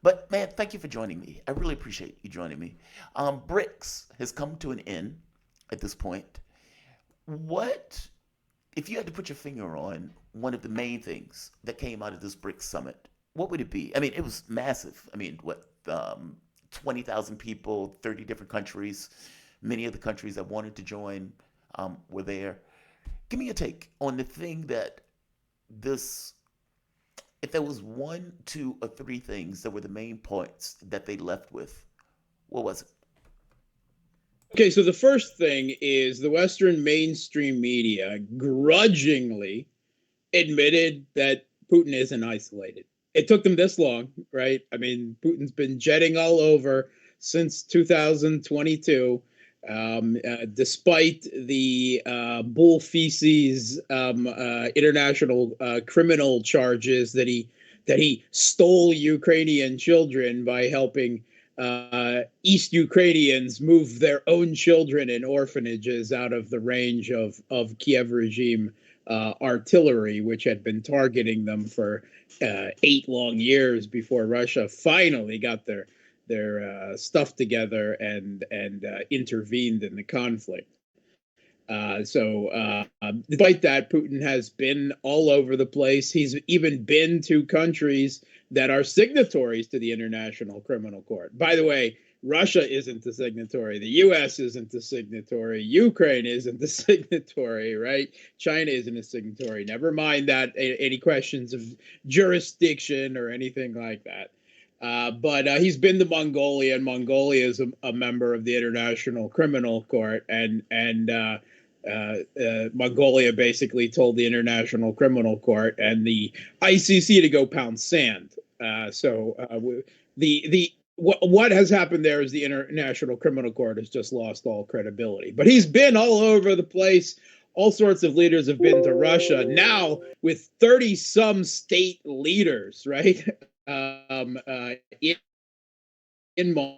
But man, thank you for joining me. I really appreciate you joining me. BRICS has come to an end at this point. What, if you had to put your finger on one of the main things that came out of this BRICS summit, what would it be? I mean, it was massive. I mean, 20,000 people, 30 different countries. Many of the countries that wanted to join were there. Give me a take on the thing that this, if there was one, two, or three things that were the main points that they left with, what was it? Okay, so the first thing is the Western mainstream media grudgingly admitted that Putin isn't isolated. It took them this long, right? I mean, Putin's been jetting all over since 2022, despite the bull feces international criminal charges that he stole Ukrainian children by helping East Ukrainians move their own children in orphanages out of the range of Kiev regime artillery, which had been targeting them for 8 long years before Russia finally got their stuff together and intervened in the conflict. Despite that, Putin has been all over the place. He's even been to countries that are signatories to the International Criminal Court. By the way, Russia isn't the signatory. The U.S. isn't the signatory. Ukraine isn't the signatory, right? China isn't a signatory. Never mind that any questions of jurisdiction or anything like that. But he's been to Mongolia, and Mongolia is a member of the International Criminal Court, and Mongolia basically told the International Criminal Court and the ICC to go pound sand. What has happened there is the International Criminal Court has just lost all credibility. But he's been all over the place. All sorts of leaders have been to Russia now with 30 some state leaders, right? In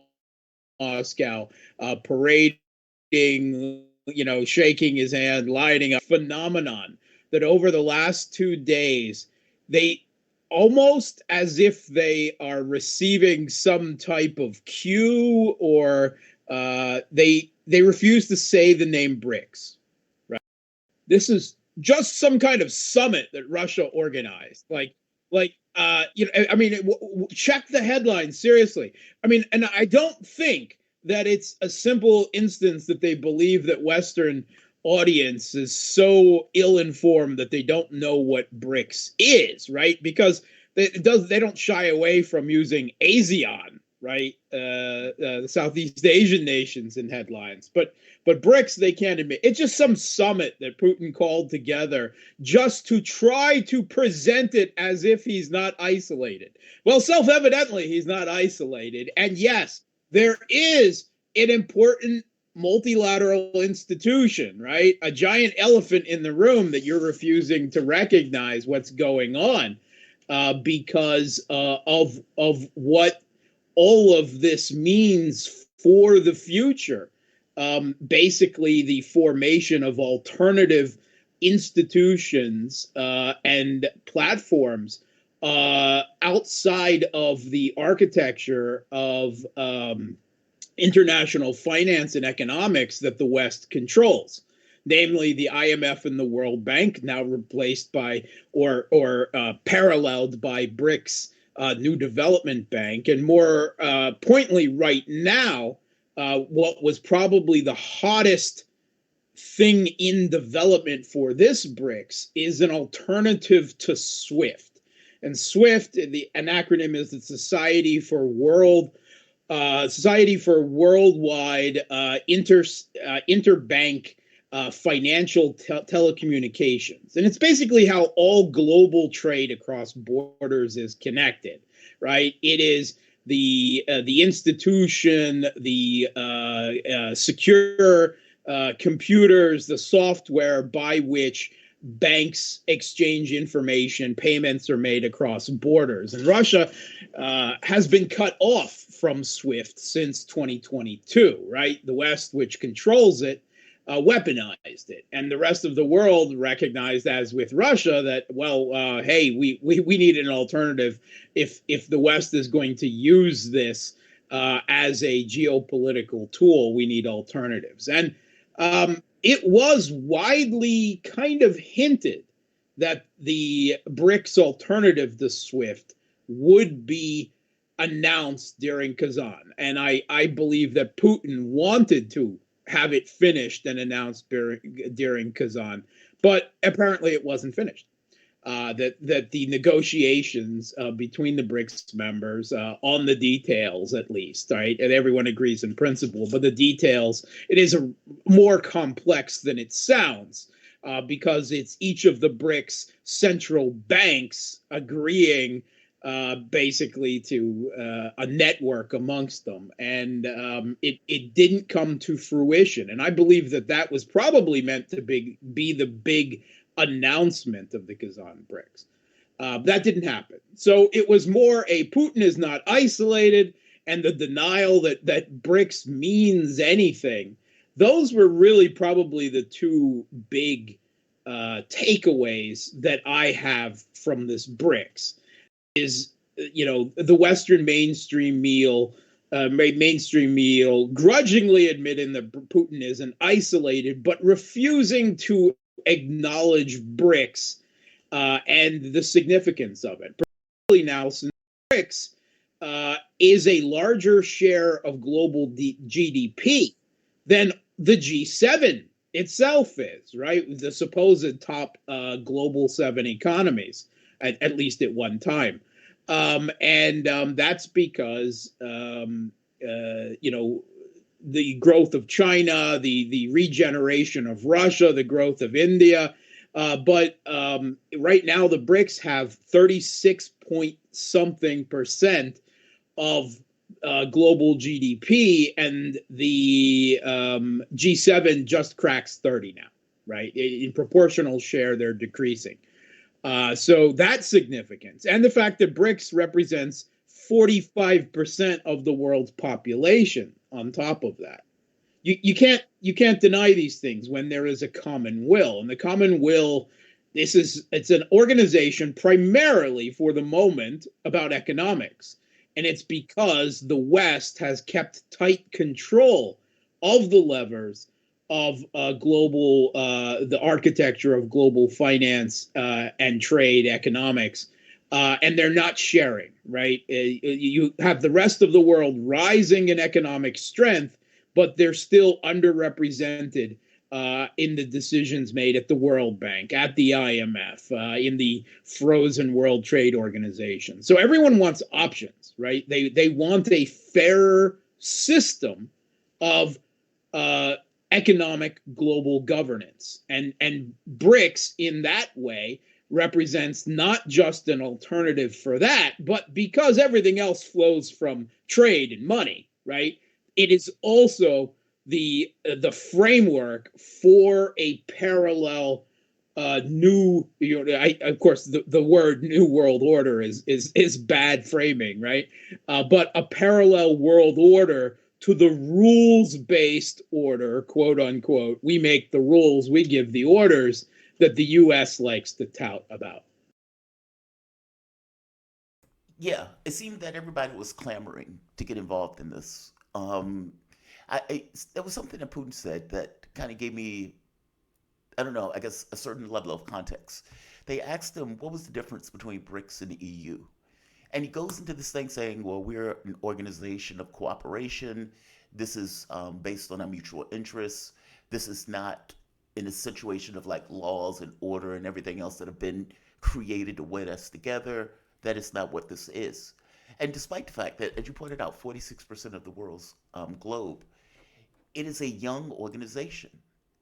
Moscow, parading, shaking his hand, lighting up. Phenomenon that over the last 2 days, they almost as if they are receiving some type of cue, or they refuse to say the name BRICS. Right? This is just some kind of summit that Russia organized. Check the headlines seriously. I mean, and I don't think that it's a simple instance that they believe that Western audience is so ill-informed that they don't know what BRICS is, right? Because they don't shy away from using ASEAN, right? The Southeast Asian nations in headlines, but BRICS they can't admit. It's just some summit that Putin called together just to try to present it as if he's not isolated. Well, self-evidently he's not isolated, and yes, there is an important multilateral institution, right? A giant elephant in the room that you're refusing to recognize what's going on because of what all of this means for the future. Basically, the formation of alternative institutions and platforms outside of the architecture of international finance and economics that the West controls, namely the IMF and the World Bank, now replaced by or paralleled by BRICS, New Development Bank, and more pointedly right now, what was probably the hottest thing in development for this BRICS is an alternative to SWIFT. And SWIFT, an acronym is the Society for Worldwide Interbank Financial Telecommunications. And it's basically how all global trade across borders is connected, right? It is the institution, the secure computers, the software by which banks exchange information, payments are made across borders. And Russia has been cut off from SWIFT since 2022, right? The West, which controls it, weaponized it, and the rest of the world recognized, as with Russia, that hey, we need an alternative if the West is going to use this as a geopolitical tool. We need alternatives, and it was widely kind of hinted that the BRICS alternative to SWIFT would be announced during Kazan. And I believe that Putin wanted to have it finished and announced during Kazan, but apparently it wasn't finished. That the negotiations between the BRICS members on the details, at least, right, and everyone agrees in principle, but the details, it is more complex than it sounds, because it's each of the BRICS central banks agreeing basically to a network amongst them, and it didn't come to fruition. And I believe that was probably meant to be the big announcement of the Kazan BRICS. That didn't happen. So it was more a Putin is not isolated, and the denial that BRICS means anything. Those were really probably the two big takeaways that I have from this BRICS. Is, the Western mainstream meal grudgingly admitting that Putin isn't isolated, but refusing to acknowledge BRICS and the significance of it. Particularly now, since BRICS is a larger share of global GDP than the G7 itself is, right? The supposed top global 7 economies, at least at one time. That's because, the growth of China, the regeneration of Russia, the growth of India. But right now, the BRICS have 36 point something percent of global GDP, and the G7 just cracks 30 now, right? In proportional share, they're decreasing. So that's significance. And the fact that BRICS represents 45% of the world's population on top of that. You can't deny these things when there is a common will. And the common will, it's an organization primarily for the moment about economics. And it's because the West has kept tight control of the levers of the architecture of global finance and trade economics, and they're not sharing, right? You have the rest of the world rising in economic strength, but they're still underrepresented in the decisions made at the World Bank, at the IMF, in the frozen World Trade Organization. So everyone wants options, right? They want a fairer system of economic global governance, and BRICS in that way represents not just an alternative for that, but because everything else flows from trade and money, right? It is also the framework for a parallel new, of course, the word new world order is bad framing, right? But a parallel world order to the rules-based order, quote unquote. We make the rules, we give the orders, that the U.S. likes to tout about. Yeah, it seemed that everybody was clamoring to get involved in this. There was something that Putin said that kind of gave me, I don't know, I guess a certain level of context. They asked him what was the difference between BRICS and the EU. And he goes into this thing saying, well, we're an organization of cooperation. This is based on our mutual interests. This is not in a situation of like laws and order and everything else that have been created to wed us together. That is not what this is. And despite the fact that, as you pointed out, 46% of the world's globe, it is a young organization.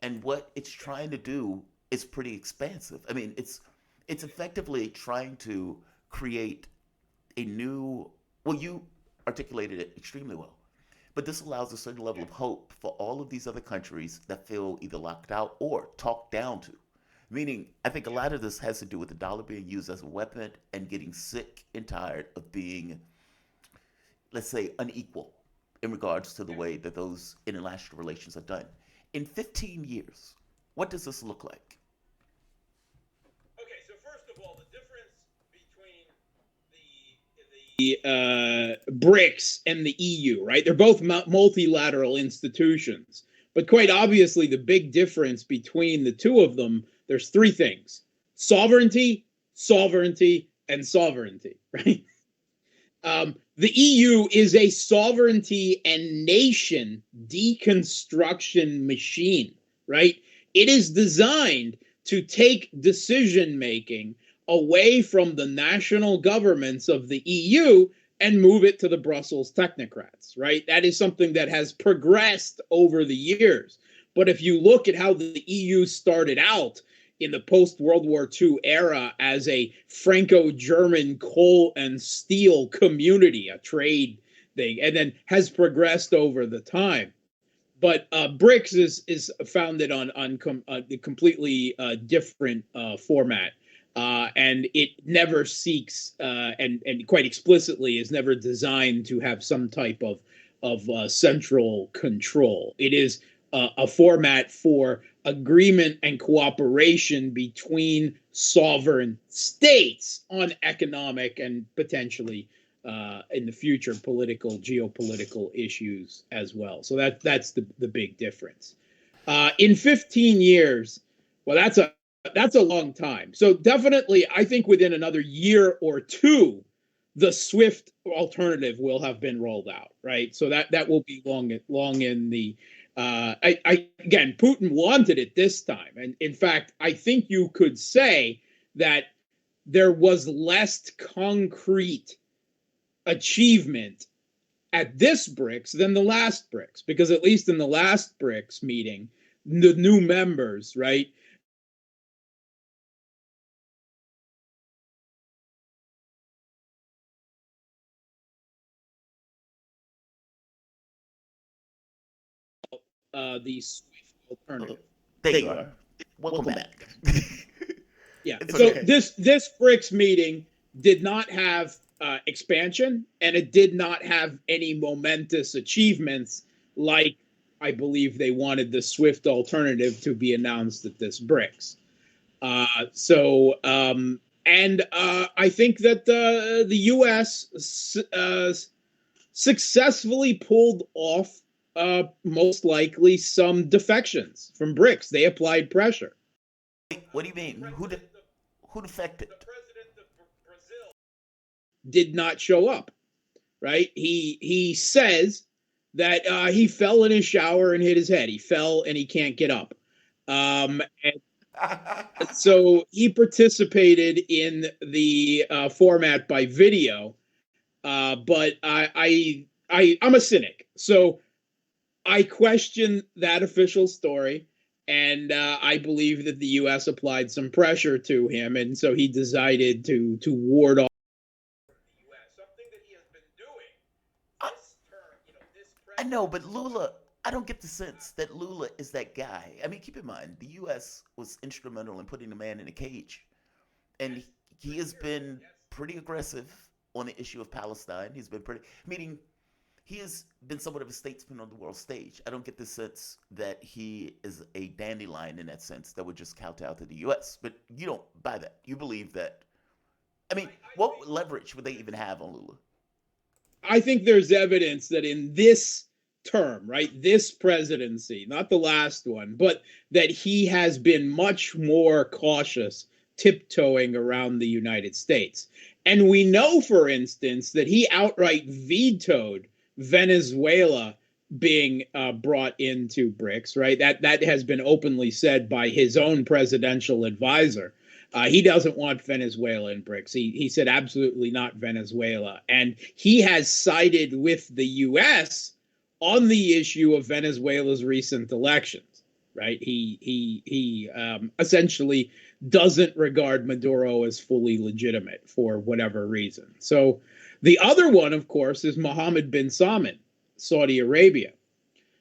And what it's trying to do is pretty expansive. I mean, it's effectively trying to create a new, well, you articulated it extremely well, but this allows a certain level of hope for all of these other countries that feel either locked out or talked down to. Meaning, I think a lot of this has to do with the dollar being used as a weapon and getting sick and tired of being, let's say, unequal in regards to the way that those international relations are done. In 15 years, what does this look like? Okay, so first of all, the difference between the BRICS and the EU, right? They're both multilateral institutions, but quite obviously, the big difference between the two of them, there's three things: sovereignty, sovereignty, and sovereignty, right? The EU is a sovereignty and nation deconstruction machine, right? It is designed to take decision making away from the national governments of the EU and move it to the Brussels technocrats, right? That is something that has progressed over the years. But if you look at how the EU started out in the post-World War II era as a Franco-German coal and steel community, a trade thing, and then has progressed over the time. But BRICS is founded on a completely different format. And it never seeks, and quite explicitly is never designed to have some type of central control. It is a format for agreement and cooperation between sovereign states on economic and potentially in the future geopolitical issues as well. So that's the big difference. In 15 years, well, that's a long time. So definitely, I think within another year or two, the SWIFT alternative will have been rolled out, right? So that will be long in the. Again, Putin wanted it this time, and in fact, I think you could say that there was less concrete achievement at this BRICS than the last BRICS, because at least in the last BRICS meeting, the new members, right? The SWIFT alternative. There you are. Welcome back. Yeah. It's So okay. this BRICS meeting did not have expansion, and it did not have any momentous achievements like I believe they wanted the SWIFT alternative to be announced at this BRICS. And I think that the U.S. Successfully pulled off most likely some defections from BRICS. They applied pressure. Wait, what do you mean? Who defected? The president of Brazil did not show up, right? He says that he fell in his shower and hit his head. He fell and he can't get up. And so he participated in the format by video, but I'm a cynic, so I question that official story, and I believe that the U.S. applied some pressure to him, and so he decided to ward off the U.S. Something that he has been doing this term, this I know, but presidency. Lula, I don't get the sense that Lula is that guy. I mean, keep in mind, the U.S. was instrumental in putting the man in a cage, and he has been pretty aggressive on the issue of Palestine. He's been pretty, meaning he has been somewhat of a statesman on the world stage. I don't get the sense that he is a dandelion in that sense that would just kowtow to the U.S. But you don't buy that. You believe that. I mean, what leverage would they even have on Lula? I think there's evidence that in this term, right, this presidency, not the last one, but that he has been much more cautious tiptoeing around the United States. And we know, for instance, that he outright vetoed Venezuela being brought into BRICS, right? That has been openly said by his own presidential advisor. He doesn't want Venezuela in BRICS. He said absolutely not Venezuela. And he has sided with the U.S. on the issue of Venezuela's recent elections, right? He essentially doesn't regard Maduro as fully legitimate for whatever reason. So the other one, of course, is Mohammed bin Salman, Saudi Arabia.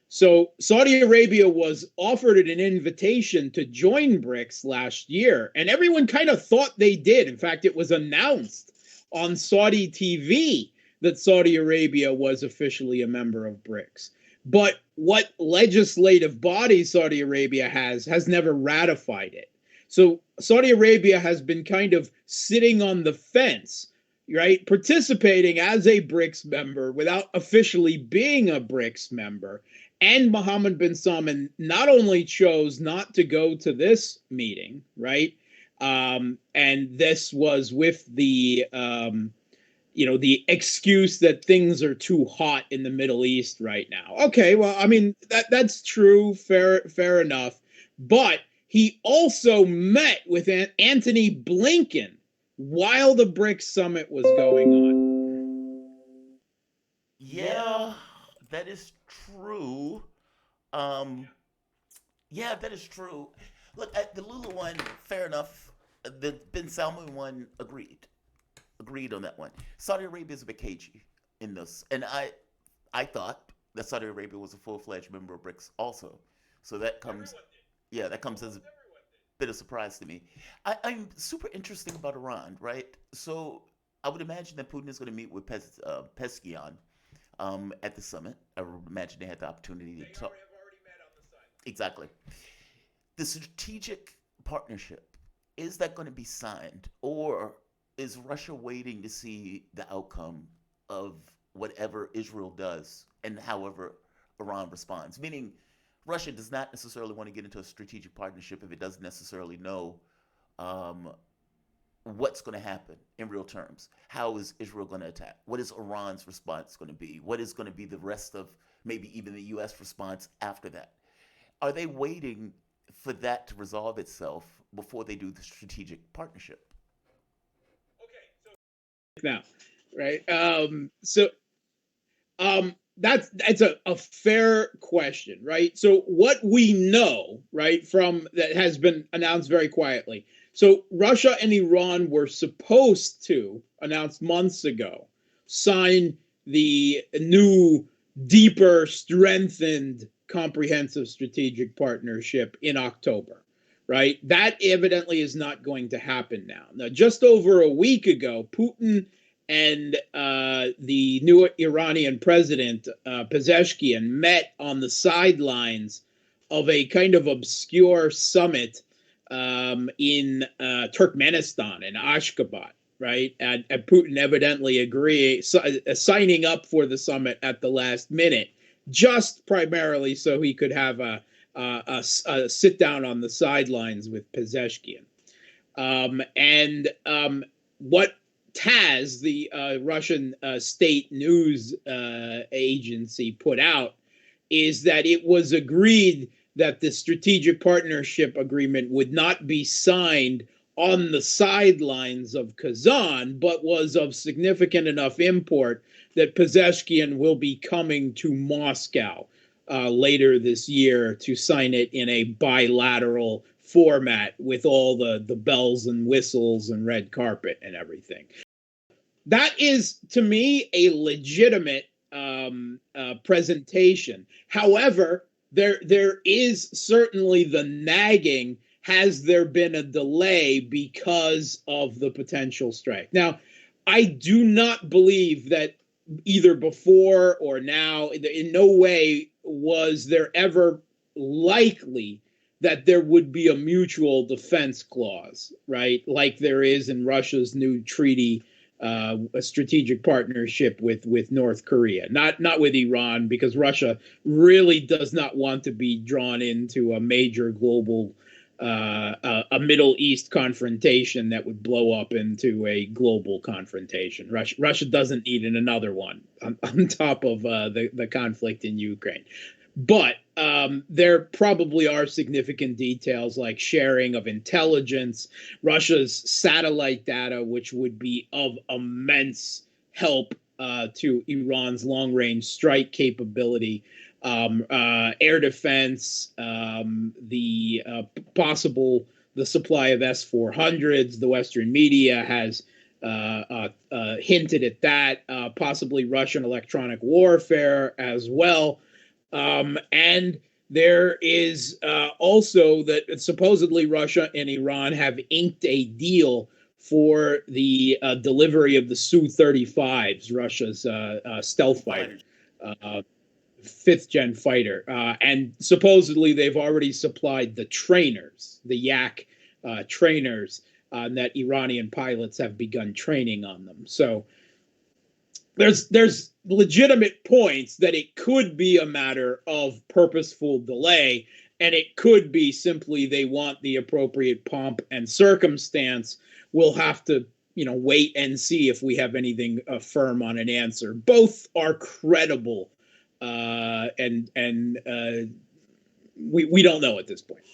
So Saudi Arabia was offered an invitation to join BRICS last year, and everyone kind of thought they did. In fact, it was announced on Saudi TV that Saudi Arabia was officially a member of BRICS. But what legislative body Saudi Arabia has never ratified it. So Saudi Arabia has been kind of sitting on the fence, right? Participating as a BRICS member without officially being a BRICS member. And Mohammed bin Salman not only chose not to go to this meeting, right? And this was with the the excuse that things are too hot in the Middle East right now. Okay, well, I mean that's true, fair enough. But he also met with Antony Blinken while the BRICS summit was going on. Yeah, that is true. Um, yeah, that is true. Look, at the Lula one, fair enough. The Bin Salman one, agreed on that one. Saudi Arabia is a bit cagey in this, and I thought that Saudi Arabia was a full-fledged member of BRICS also. So that comes, yeah, that comes as a bit of surprise to me. I'm super interesting about Iran, right? So I would imagine that Putin is going to meet with Peskian at the summit. I would imagine they had the opportunity to talk. Exactly. The strategic partnership, is that going to be signed, or is Russia waiting to see the outcome of whatever Israel does and however Iran responds? Meaning, Russia does not necessarily want to get into a strategic partnership if it doesn't necessarily know um, what's going to happen in real terms. How is Israel going to attack? What is Iran's response going to be? What is going to be the rest of maybe even the U.S. response after that? Are they waiting for that to resolve itself before they do the strategic partnership? Now, right? That's a fair question, right? So what we know, right, from that has been announced very quietly. So Russia and Iran were supposed to, announced months ago, sign the new, deeper, strengthened, comprehensive strategic partnership in October, right? That evidently is not going to happen now. Now, just over a week ago, Putin and the new Iranian president, Pezeshkian, met on the sidelines of a kind of obscure summit in Turkmenistan, in Ashgabat, right? And Putin evidently signing up for the summit at the last minute, just primarily so he could have a sit down on the sidelines with Pezeshkian. What TASS, the Russian state news agency, put out is that it was agreed that the strategic partnership agreement would not be signed on the sidelines of Kazan, but was of significant enough import that Pezeshkian will be coming to Moscow later this year to sign it in a bilateral format with all the bells and whistles and red carpet and everything. That is, to me, a legitimate presentation. However, there is certainly the nagging, has there been a delay because of the potential strike? Now, I do not believe that either before or now, in no way was there ever likely that there would be a mutual defense clause, right? Like there is in Russia's new treaty, a strategic partnership with North Korea, not with Iran, because Russia really does not want to be drawn into a major global, a Middle East confrontation that would blow up into a global confrontation. Russia doesn't need another one on top of the conflict in Ukraine. But there probably are significant details like sharing of intelligence, Russia's satellite data, which would be of immense help to Iran's long-range strike capability, air defense, the supply of S-400s. The Western media has hinted at that, possibly Russian electronic warfare as well. And there is also that supposedly Russia and Iran have inked a deal for the delivery of the Su-35s, Russia's stealth fighter. fifth-gen fighter. And supposedly they've already supplied the trainers, the Yak trainers, that Iranian pilots have begun training on them. So there's legitimate points that it could be a matter of purposeful delay, and it could be simply they want the appropriate pomp and circumstance. We'll have to, wait and see if we have anything firm on an answer. Both are credible, and we don't know at this point.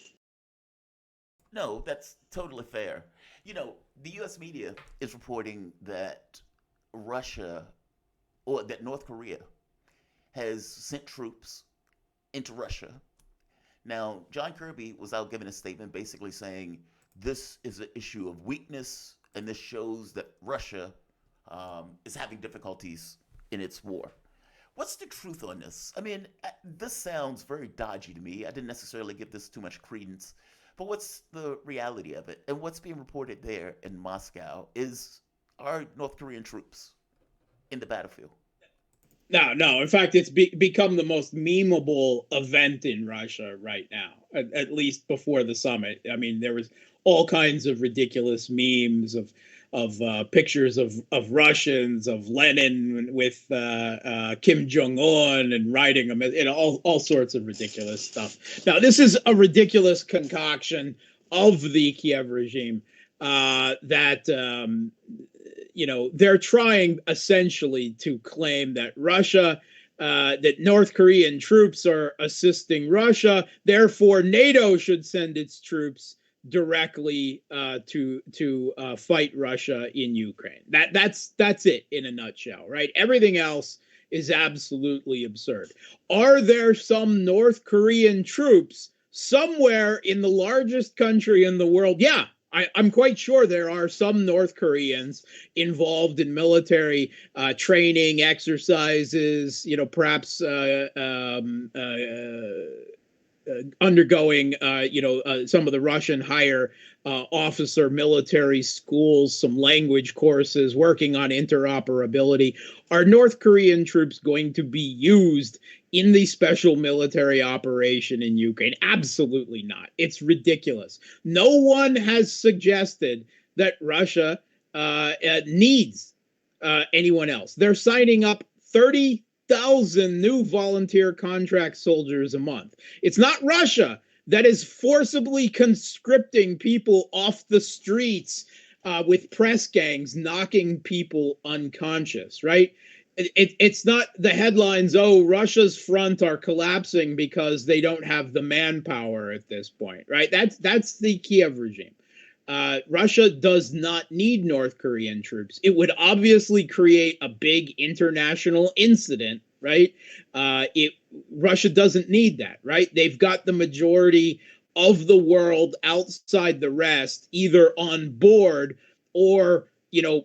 No, that's totally fair. The U.S. media is reporting that Russia, or that North Korea, has sent troops into Russia. Now, John Kirby was out giving a statement basically saying this is an issue of weakness, and this shows that Russia is having difficulties in its war. What's the truth on this? I mean, this sounds very dodgy to me. I didn't necessarily give this too much credence. But what's the reality of it? And what's being reported there in Moscow are North Korean troops in the battlefield. No. In fact, it's become the most memeable event in Russia right now, at least before the summit. I mean, there was all kinds of ridiculous memes of pictures of Russians, of Lenin with Kim Jong-un and riding them, all sorts of ridiculous stuff. Now, this is a ridiculous concoction of the Kiev regime that they're trying essentially to claim that that North Korean troops are assisting Russia, therefore NATO should send its troops directly to fight Russia in Ukraine. That's it in a nutshell, right? Everything else is absolutely absurd. Are there some North Korean troops somewhere in the largest country in the world? Yeah, I'm quite sure there are some North Koreans involved in military training, exercises, perhaps undergoing, some of the Russian higher officer military schools, some language courses, working on interoperability. Are North Korean troops going to be used in the special military operation in Ukraine? Absolutely not. It's ridiculous. No one has suggested that Russia needs anyone else. They're signing up 30,000 new volunteer contract soldiers a month. It's not Russia that is forcibly conscripting people off the streets with press gangs knocking people unconscious, right? It's not the headlines, Russia's front are collapsing because they don't have the manpower at this point, right? That's the Kiev regime. Russia does not need North Korean troops. It would obviously create a big international incident, right? Russia doesn't need that, right? They've got the majority of the world outside the rest, either on board or,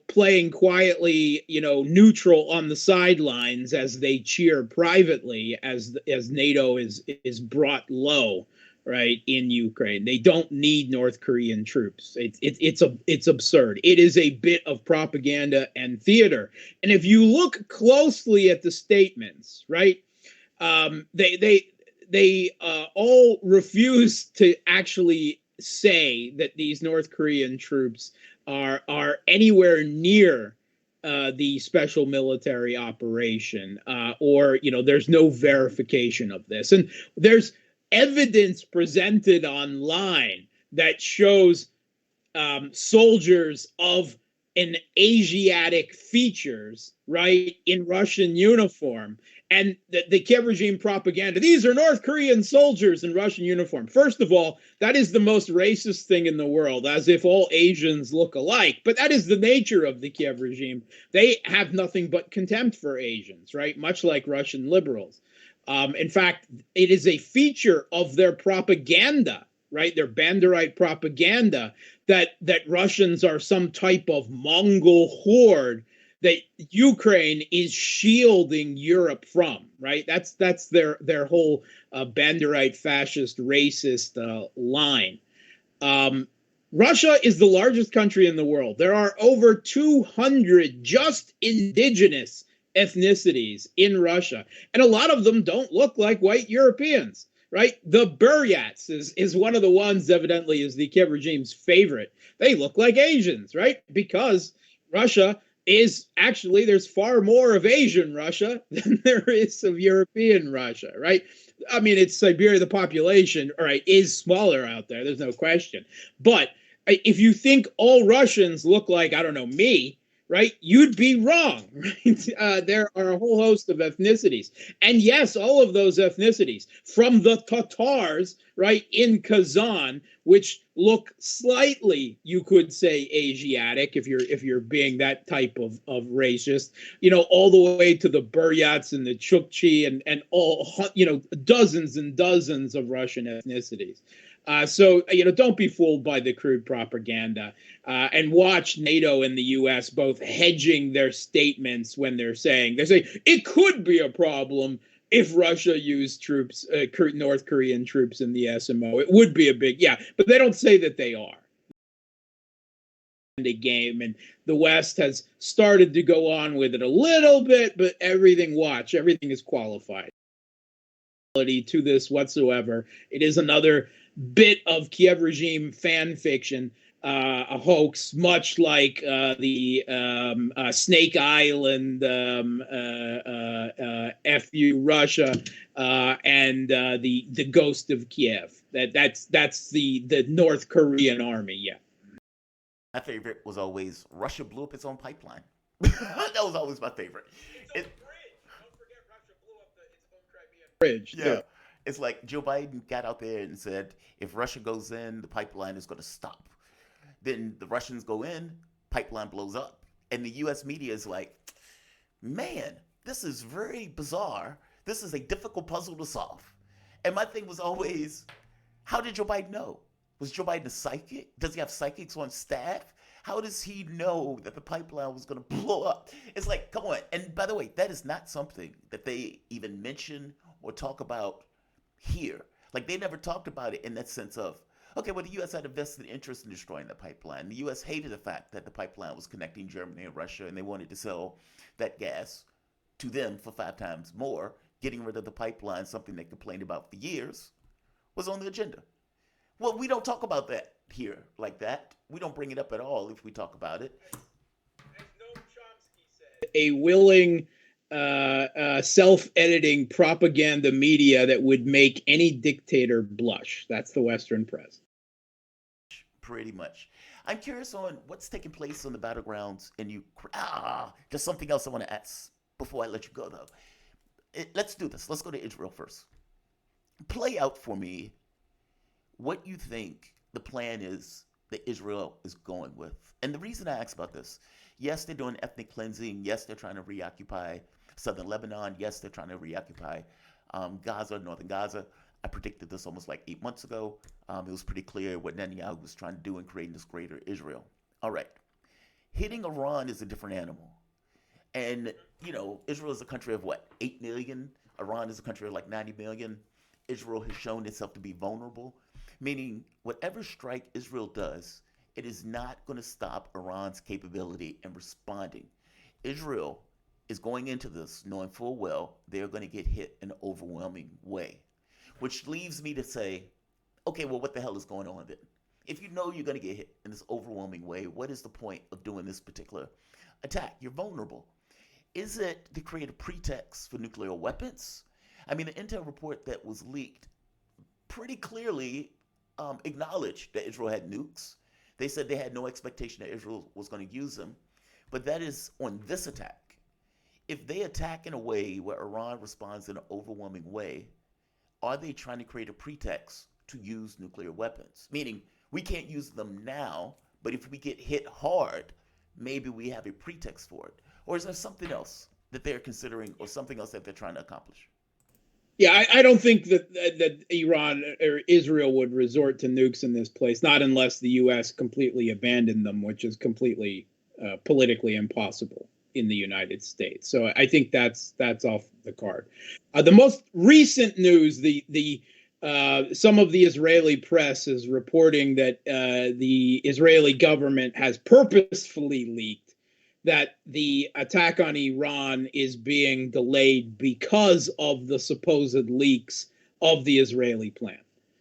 playing quietly, neutral on the sidelines as they cheer privately as NATO is brought low, right, in Ukraine. They don't need North Korean troops. It's absurd. It is a bit of propaganda and theater. And if you look closely at the statements, right, they all refuse to actually say that these North Korean troops are anywhere near the special military operation, or there's no verification of this. And there's evidence presented online that shows soldiers of an Asiatic features, right, in Russian uniform. And the Kiev regime propaganda, these are North Korean soldiers in Russian uniform. First of all, that is the most racist thing in the world, as if all Asians look alike. But that is the nature of the Kiev regime. They have nothing but contempt for Asians, right, much like Russian liberals. In fact, it is a feature of their propaganda, right, their Banderite propaganda, that Russians are some type of Mongol horde that Ukraine is shielding Europe from, right? That's their whole Banderite fascist racist line. Russia is the largest country in the world. There are over 200 just indigenous ethnicities in Russia, and a lot of them don't look like white Europeans, right? The Buryats is one of the ones, evidently, is the Kiev regime's favorite. They look like Asians, right? Because Russia is actually, there's far more of Asian Russia than there is of European Russia, right? I mean, it's Siberia, the population, all right, is smaller out there. There's no question. But if you think all Russians look like, I don't know, me, right, you'd be wrong. Right? There are a whole host of ethnicities. And yes, all of those ethnicities, from the Tatars, right, in Kazan, which look slightly, you could say, Asiatic, if you're being that type of racist, all the way to the Buryats and the Chukchi and all, dozens and dozens of Russian ethnicities. So don't be fooled by the crude propaganda, and watch NATO and the U.S. both hedging their statements when they say it could be a problem if Russia used troops, North Korean troops in the SMO. It would be a big, but they don't say that they are. A game, and the West has started to go on with it a little bit, but everything is qualified to this whatsoever. It is another bit of Kiev regime fan fiction, a hoax, much like the Snake Island, FU Russia, and the Ghost of Kiev. That's the North Korean army. Yeah. My favorite was always Russia blew up its own pipeline. That was always my favorite. Don't forget Russia blew up its own Crimean bridge. Yeah. Too. It's like Joe Biden got out there and said, if Russia goes in, the pipeline is going to stop. Then the Russians go in, pipeline blows up. And the U.S. media is like, man, this is very bizarre. This is a difficult puzzle to solve. And my thing was always, how did Joe Biden know? Was Joe Biden a psychic? Does he have psychics on staff? How does he know that the pipeline was going to blow up? It's like, come on. And by the way, that is not something that they even mention or talk about here. Like, they never talked about it in that sense of, okay, well, the U.S. had a vested interest in destroying the pipeline. The U.S. hated the fact that the pipeline was connecting Germany and Russia, and they wanted to sell that gas to them for 5 times more. Getting rid of the pipeline, something they complained about for years, was on the agenda. Well, we don't talk about that here like that. We don't bring it up at all if we talk about it. As Noam Chomsky said, a willing, self-editing propaganda media that would make any dictator blush. That's the Western press. Pretty much. I'm curious on what's taking place on the battlegrounds in Ukraine. There's something else I want to ask before I let you go, though. Let's do this. Let's go to Israel first. Play out for me what you think the plan is that Israel is going with. And the reason I ask about this, yes, they're doing ethnic cleansing. Yes, they're trying to reoccupy southern Lebanon. Yes, they're trying to reoccupy Gaza, northern Gaza. I predicted this almost like 8 months ago. It was pretty clear what Netanyahu was trying to do in creating this greater Israel. All right. Hitting Iran is a different animal. And, Israel is a country of what, 8 million? Iran is a country of like 90 million. Israel has shown itself to be vulnerable, meaning whatever strike Israel does, it is not going to stop Iran's capability in responding. Israel is going into this knowing full well they're going to get hit in an overwhelming way, which leaves me to say, okay, well, what the hell is going on then? If you know you're going to get hit in this overwhelming way, what is the point of doing this particular attack? You're vulnerable. Is it to create a pretext for nuclear weapons? I mean, the intel report that was leaked pretty clearly acknowledged that Israel had nukes. They said they had no expectation that Israel was going to use them. But that is on this attack. If they attack in a way where Iran responds in an overwhelming way, are they trying to create a pretext to use nuclear weapons? Meaning, we can't use them now, but if we get hit hard, maybe we have a pretext for it. Or is there something else that they're considering or something else that they're trying to accomplish? Yeah, I don't think that Iran or Israel would resort to nukes in this place, not unless the U.S. completely abandoned them, which is completely politically impossible in the United States. So I think that's off the card. The most recent news, some of the Israeli press is reporting that the Israeli government has purposefully leaked that the attack on Iran is being delayed because of the supposed leaks of the Israeli plan.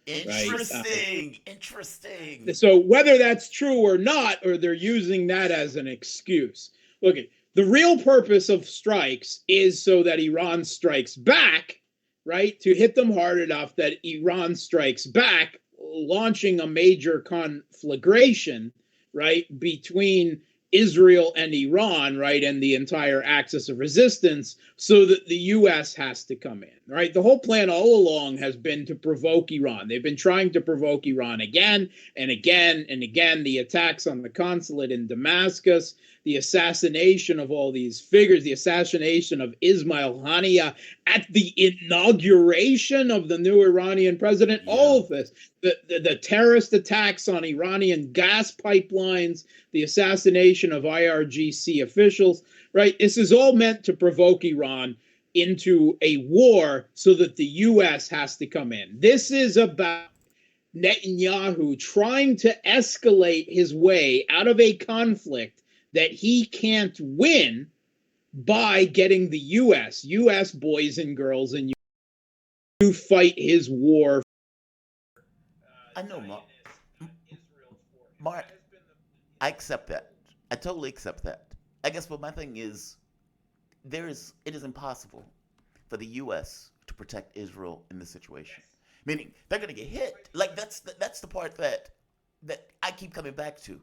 Right? Interesting. So whether that's true or not, or they're using that as an excuse. Look, the real purpose of strikes is so that Iran strikes back, right? To hit them hard enough that Iran strikes back, launching a major conflagration, right, between Israel and Iran, right, and the entire axis of resistance, so that the U.S. has to come in, right? The whole plan all along has been to provoke Iran. They've been trying to provoke Iran again and again and again. The attacks on the consulate in Damascus, the assassination of all these figures, the assassination of Ismail Haniyeh at the inauguration of the new Iranian president, all of this, the terrorist attacks on Iranian gas pipelines, the assassination of IRGC officials, right? This is all meant to provoke Iran into a war so that the U.S. has to come in. This is about Netanyahu trying to escalate his way out of a conflict that he can't win by getting the U.S. boys and girls and to fight his war. I know, Mark. I accept that. I totally accept that. I guess what my thing is, it is impossible for the U.S. to protect Israel in this situation. Meaning they're going to get hit. Like that's the part that I keep coming back to.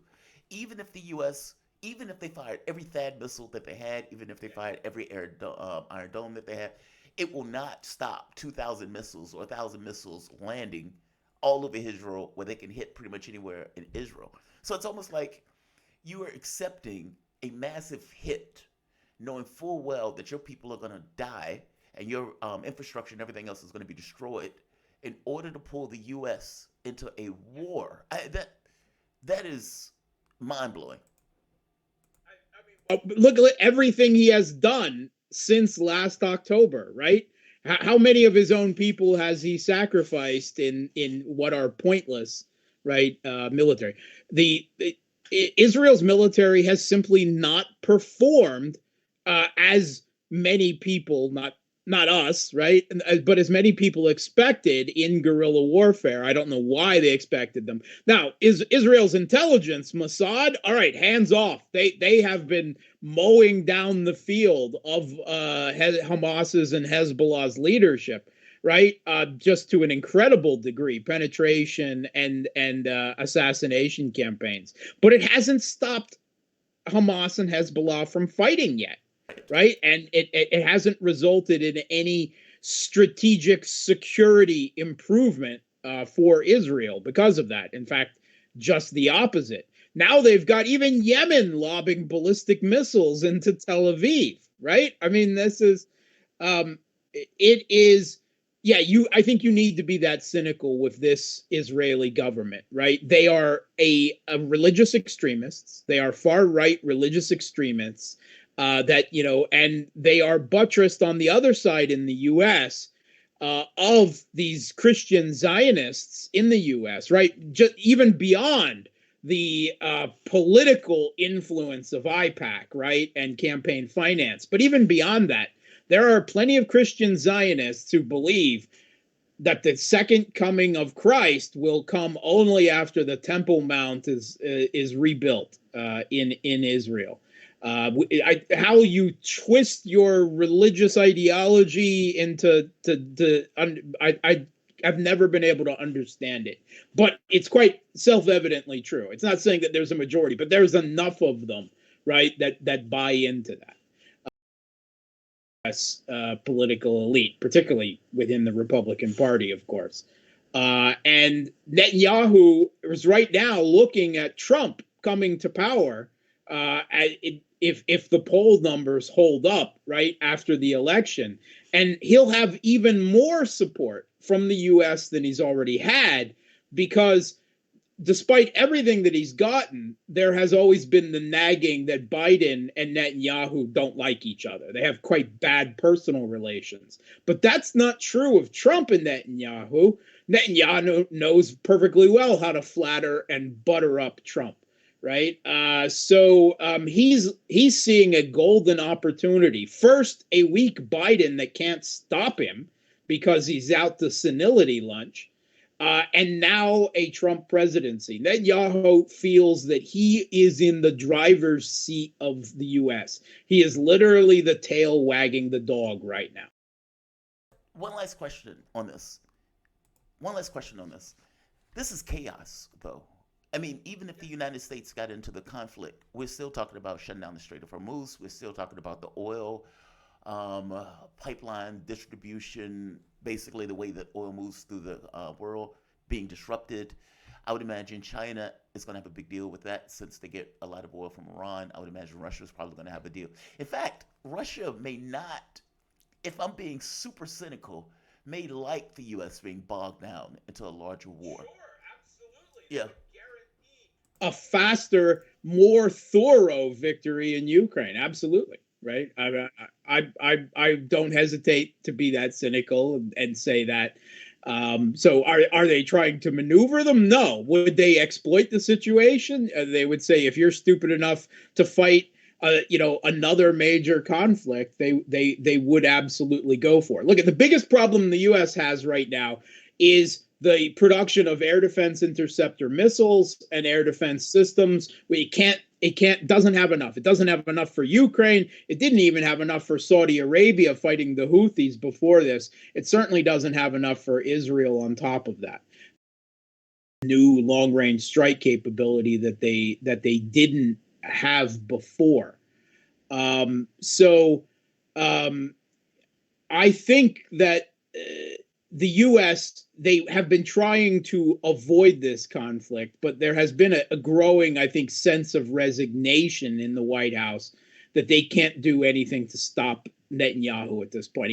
Even if the U.S. Even if they fired every THAAD missile that they had, even if they fired every Iron Dome that they had, it will not stop 2,000 missiles or 1,000 missiles landing all over Israel where they can hit pretty much anywhere in Israel. So it's almost like you are accepting a massive hit, knowing full well that your people are going to die and your infrastructure and everything else is going to be destroyed in order to pull the U.S. into a war. That is mind-blowing. Look at everything he has done since last October, right? How many of his own people has he sacrificed in what are pointless, right? Military. Israel's military has simply not performed as many people, not us, right? But as many people expected in guerrilla warfare. I don't know why they expected them. Now, Israel's intelligence, Mossad, all right, hands off. They have been mowing down the field of Hamas's and Hezbollah's leadership, right? Just to an incredible degree, penetration and assassination campaigns. But it hasn't stopped Hamas and Hezbollah from fighting yet. Right. And it hasn't resulted in any strategic security improvement for Israel because of that. In fact, just the opposite. Now they've got even Yemen lobbing ballistic missiles into Tel Aviv. Right. I mean, this is it is. Yeah, I think you need to be that cynical with this Israeli government. Right. They are a religious extremists. They are far right religious extremists. And they are buttressed on the other side in the U.S. Of these Christian Zionists in the U.S., right? Just even beyond the political influence of IPAC, right, and campaign finance. But even beyond that, there are plenty of Christian Zionists who believe that the second coming of Christ will come only after the Temple Mount is rebuilt in Israel. How you twist your religious ideology into I've never been able to understand it, but it's quite self-evidently true. It's not saying that there's a majority, but there's enough of them, right, that buy into that. Political elite, particularly within the Republican Party, of course. And Netanyahu is right now looking at Trump coming to power. If the poll numbers hold up right after the election, and he'll have even more support from the U.S. than he's already had, because despite everything that he's gotten, there has always been the nagging that Biden and Netanyahu don't like each other. They have quite bad personal relations. But that's not true of Trump and Netanyahu. Netanyahu knows perfectly well how to flatter and butter up Trump. right? He's seeing a golden opportunity. First, a weak Biden that can't stop him because he's out to senility lunch, and now a Trump presidency. Netanyahu feels that he is in the driver's seat of the U.S. He is literally the tail wagging the dog right now. One last question on this. One last question on this. This is chaos, though. I mean, even if the United States got into the conflict, we're still talking about shutting down the Strait of Hormuz. We're still talking about the oil pipeline distribution, basically the way that oil moves through the world being disrupted. I would imagine China is going to have a big deal with that since they get a lot of oil from Iran. I would imagine Russia is probably going to have a deal. In fact, Russia may not, if I'm being super cynical, may like the U.S. being bogged down into a larger war. Sure, absolutely. Yeah. A faster, more thorough victory in Ukraine. Absolutely, right? I don't hesitate to be that cynical and say that. So are they trying to maneuver them? No. Would they exploit the situation? They would say if you're stupid enough to fight, another major conflict, they would absolutely go for it. Look, at the biggest problem the U.S. has right now is the production of air defense interceptor missiles and air defense systems. Doesn't have enough. It doesn't have enough for Ukraine. It didn't even have enough for Saudi Arabia fighting the Houthis before this. It certainly doesn't have enough for Israel on top of that. New long range strike capability that they didn't have before. I think that the U.S., they have been trying to avoid this conflict, but there has been a growing, I think, sense of resignation in the White House that they can't do anything to stop Netanyahu at this point.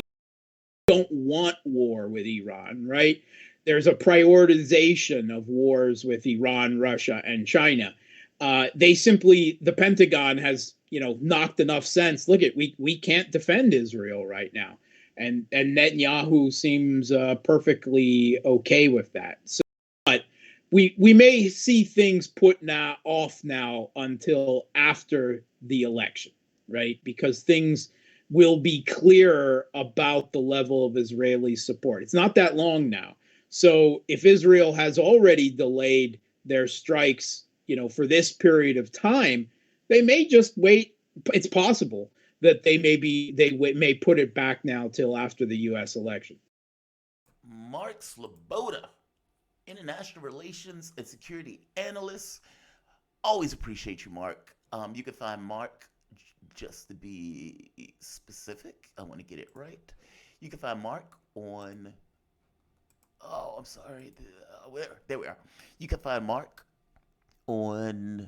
They don't want war with Iran, right? There's a prioritization of wars with Iran, Russia, and China. The Pentagon has, knocked enough sense. Look, we can't defend Israel right now. And Netanyahu seems perfectly okay with that. So, but we may see things put off now until after the election, right? Because things will be clearer about the level of Israeli support. It's not that long now. So if Israel has already delayed their strikes, for this period of time, they may just wait. It's possible that they may put it back now till after the U.S. election. Mark Sleboda, international relations and security analyst. Always appreciate you, Mark. You can find Mark, just to be specific, I want to get it right. You can find Mark on, oh, I'm sorry, there we are. You can find Mark on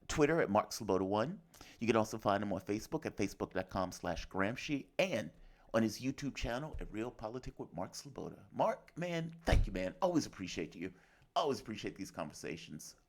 Twitter at Mark Sleboda1. You can also find him on Facebook at facebook.com/Gramsci and on his YouTube channel at Real Politic with Mark Sleboda. Mark, man, thank you, man. Always appreciate you. Always appreciate these conversations.